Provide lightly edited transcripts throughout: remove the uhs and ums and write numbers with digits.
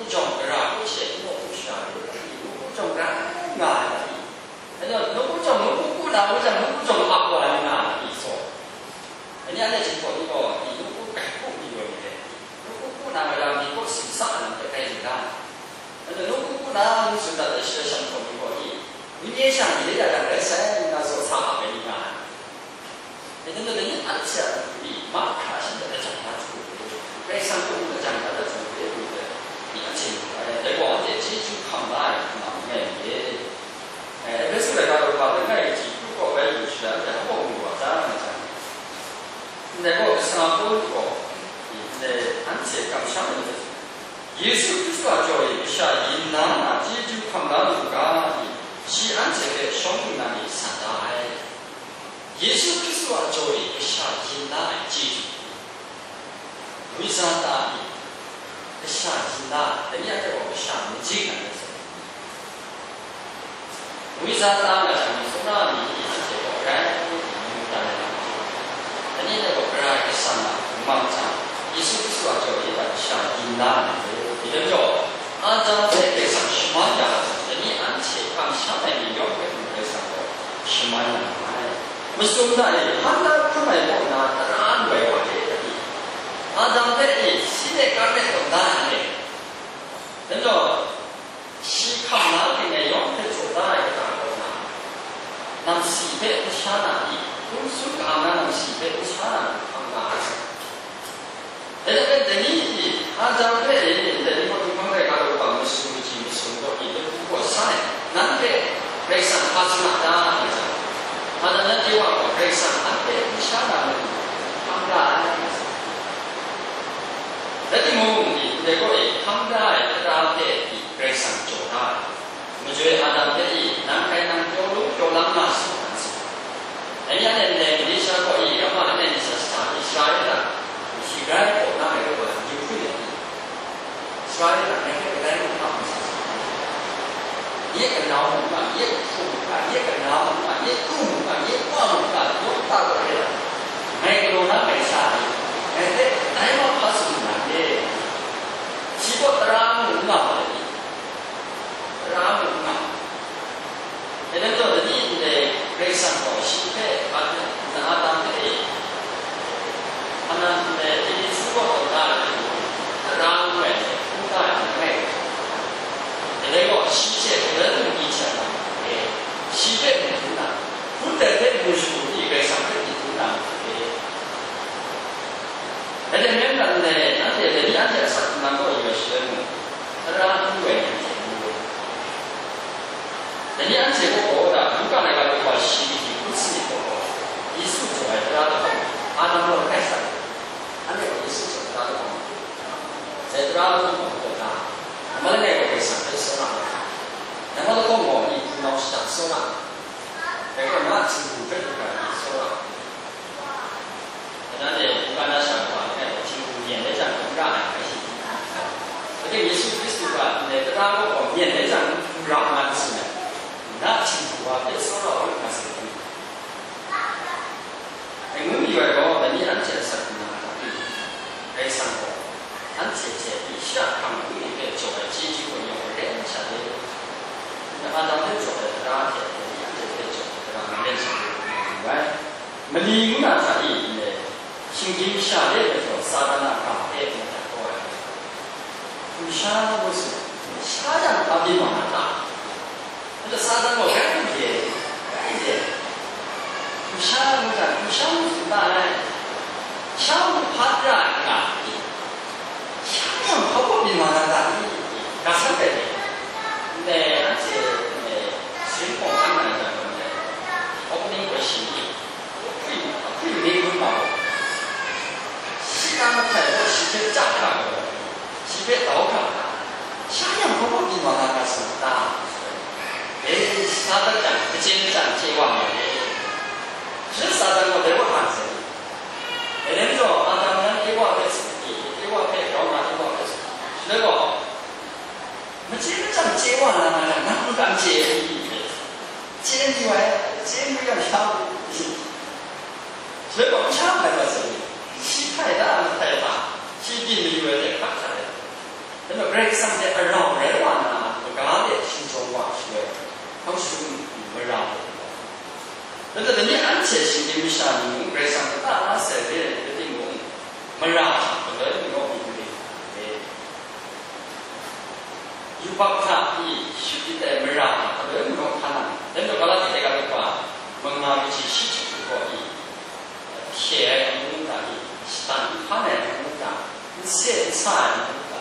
种个啦，不写我不需要，不种个啊，那叫不种不啦，我讲不种合过来啊，意思。人家那情况一个，你不改不一个的，不那个让你不欣赏的开始干，那不那你说的是相同一个的，你也想你的两个谁那时候差别的干。人家按下你马卡现在的讲法出来，该上课的讲法的出来，对不对？你要清楚，在我这基础看来，那也，那是来讲的话，那个基础个为有些在后面我讲的讲，那个上课个，那按切讲上面的，耶稣基督教一下因那基础看来有个，是按切的上面那里上来。耶稣基督教一下因那基础，为啥大意？下因那，人家在我们下面这个的时候，为啥大呢？你说那你一直这个人，你当然，人家在我们那个上啊，忙着，耶稣基督教一下因那，也就是说，按照这个上什么样，人家按切看下面你要跟这上的什么样。Musuh tadi, anda kemai bona terang bawa dia tadi. Anda tadi, sini kami tentang ni. Tentu, si kamar ini yang terjadi pada kita. Nam si berusaha ni, unsur kamar nam si berusaha kamar. Jadi ni, anda tadi, jadi kalau kita kalau kamu suci musuh itu bukan saya. Nanti mereka pasti ada. Ada nanti waktu mereka ada bicara tangga. Jadi mungkin dekoi tangga itu ada di mereka jodoh. Mungkin ada jadi nanti jodoh masuk. Ini ada di Indonesia kok ini apa ada di Israel. Israel kok nama itu Jepun. Israel mereka ada di mana? Ia kenal bukan, ia bukan, ia kenal bukan, ia bukan, ia bukan, ia tahu dia. Mereka orang Malaysia, mereka mau pasang lagi. Siapa terang rumah lagi, terang rumah. Jadi tu tadi dia Malaysia kau siapa ada ada ni, anak dia ini semua orang terang rumah, bukan mereka. Jadi kau siapa人以前呢，西北的土壤，不得在木树地边上的土壤，而且原来呢，那些人家在上那个一个项目，他让因为节目，人家这个国的，不干那个的话，西北不是的国，一数出来他的话，按照我开始，按照一数出来他的话，在这儿我们国家，我们那个会上的是哪个？然后那个我一老是讲说了，那个那政府这个说了，那你不管他想法，你看政府演的讲不让还是，而且你是不是吧？那个那个我演的讲不让还是呢？那政府啊，别说了，我看是可以。我们以为说，那你按这什么呢？来上课，按这一下他们里面做的积极运用的练下来。按照这做的，大家这做，让人练成明白。没理我那啥意呢？心经下来的时候，撒旦那干的那太多了。你想我是下降到地方那大，那个撒旦我改不的，改的。你想我讲，你想我是哪来？想我怕人啊！想要跑过地方那大，干啥的？那而且情况看来讲呢，我不能够心里，可以没有嘛？西安的太多西边炸开了，西边倒开了，想要跑过地方那个是大，啥都讲，不经常接完了，是啥子我在我看这里，人说啊，咱们给我的自己，给我的表达，给我的那个。我们基本上接完了嘛，那不敢接你，接你外，接你要挑，所以我们抢来到这里，气太大，气地里面在看下来，人那么这上面让人玩呢，不干的心中话是，他们是不让的。那个你安全性的下，你这上面大家设的这个定义，没让不能用的。有把卡伊实际在没让，不能用它，人就搞到这个的话，我们拿去洗洗不可以，铁用的，但它呢用的，现菜用的，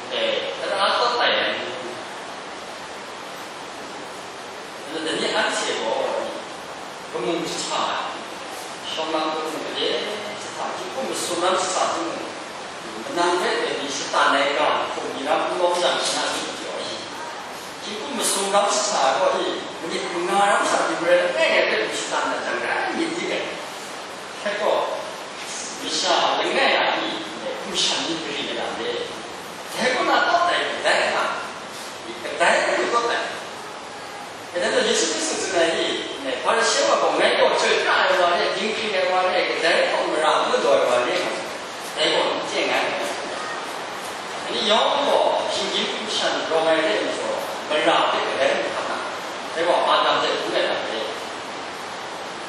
对，但是它都带人，人家安全我，我们是差，相当多的也是差，就我们说那是差的。南海的历史大那个，从你那古老上是那是交易，经过我们苏港市场过去，你不拿让上去不是，那个历史大那整个你这个，太过，你想另外呀你，不想你不是一样的，太过那到底不带嘛，一个带不到带，现在这历史是真的你，把这小个公园要最大的话，那景区的话，那个带不让不多的话，那个，太过健康。你要我心情不想让外人说，没让这个人看呐，对吧？按照这个来的，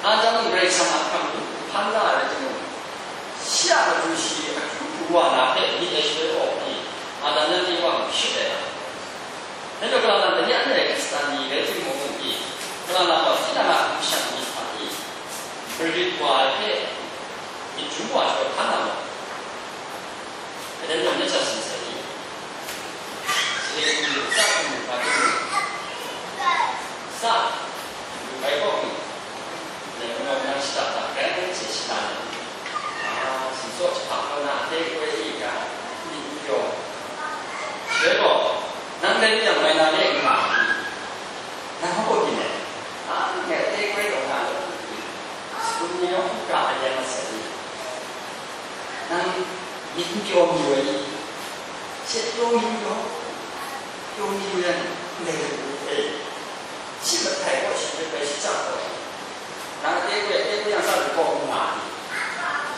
按照我们这上看判断的这种下的东西，不管哪些你得学哦，按照那地方是的，那就讲呢，人家那个是你的这种问题，讲呢，我既然不想你反应，而且话的，你主管就看到了，人家那叫什么？sa phải có để mà nó sẽ tạo cái sẽ là sử dụng học nó là thế cái gì cả đi vô thế rồi năng lên chẳng phải là để mà nó không có gì này nghe thế cái đồ nào cũng như nó cả anh em sẽ đi năng nhìn vô người sẽ vô nhiều人那个基本太过去就可以这样的，然后这个样上就过嘛，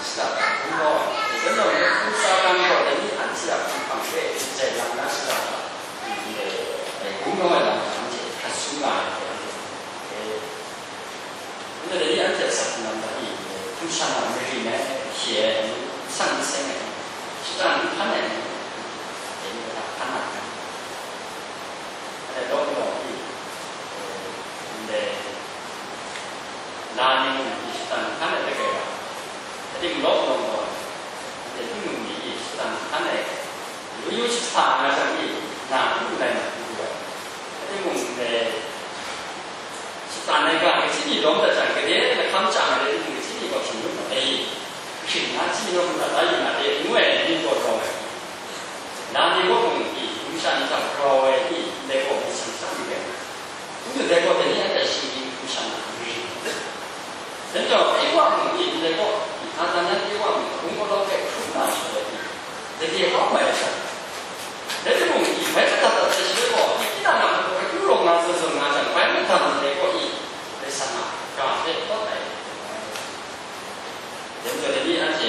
是的，如果真的有不少人过的，你按起来不方便，这样那是的，公共的场景还出来的，那个你按照什么样的不像我们这里面写上升的，是这样他们。너무 근데 나는 일단 하늘 되게요. 지금 너무 근데 흥미 일단 하늘 의유식사 나서기 나 누구는 누구야. 지금 근데 일단 내가 지니 너무 잘 그래 감장을 해주는 게 지니가 중요한 거야. 그나 지니가 나이나 내 누에 인도로 나는 이거는 이 공산이상 그거에 이 내고 근데 내가 내한테 신경 부상을 먼저 이왕 이 내고 간단한 이왕 공부하게 큰나 싶어요. 내게 하고야죠. 내가 이 배웠다 뜻이고 이나는 그 유로 나서서 나는 발밑하는 내고 이 대상아 가게 떠나요. 먼저 내한테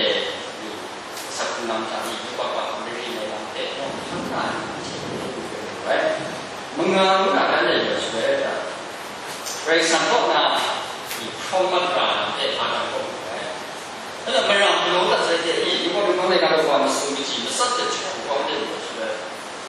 사건 남자이 이과가 우리 내한테 좀 상관 왜? Mengenai ada yang berbeda. Bagi contoh di Komatra ada Komatra. Kalau merang belum tak saja, ibu rumah mereka kalau buat suci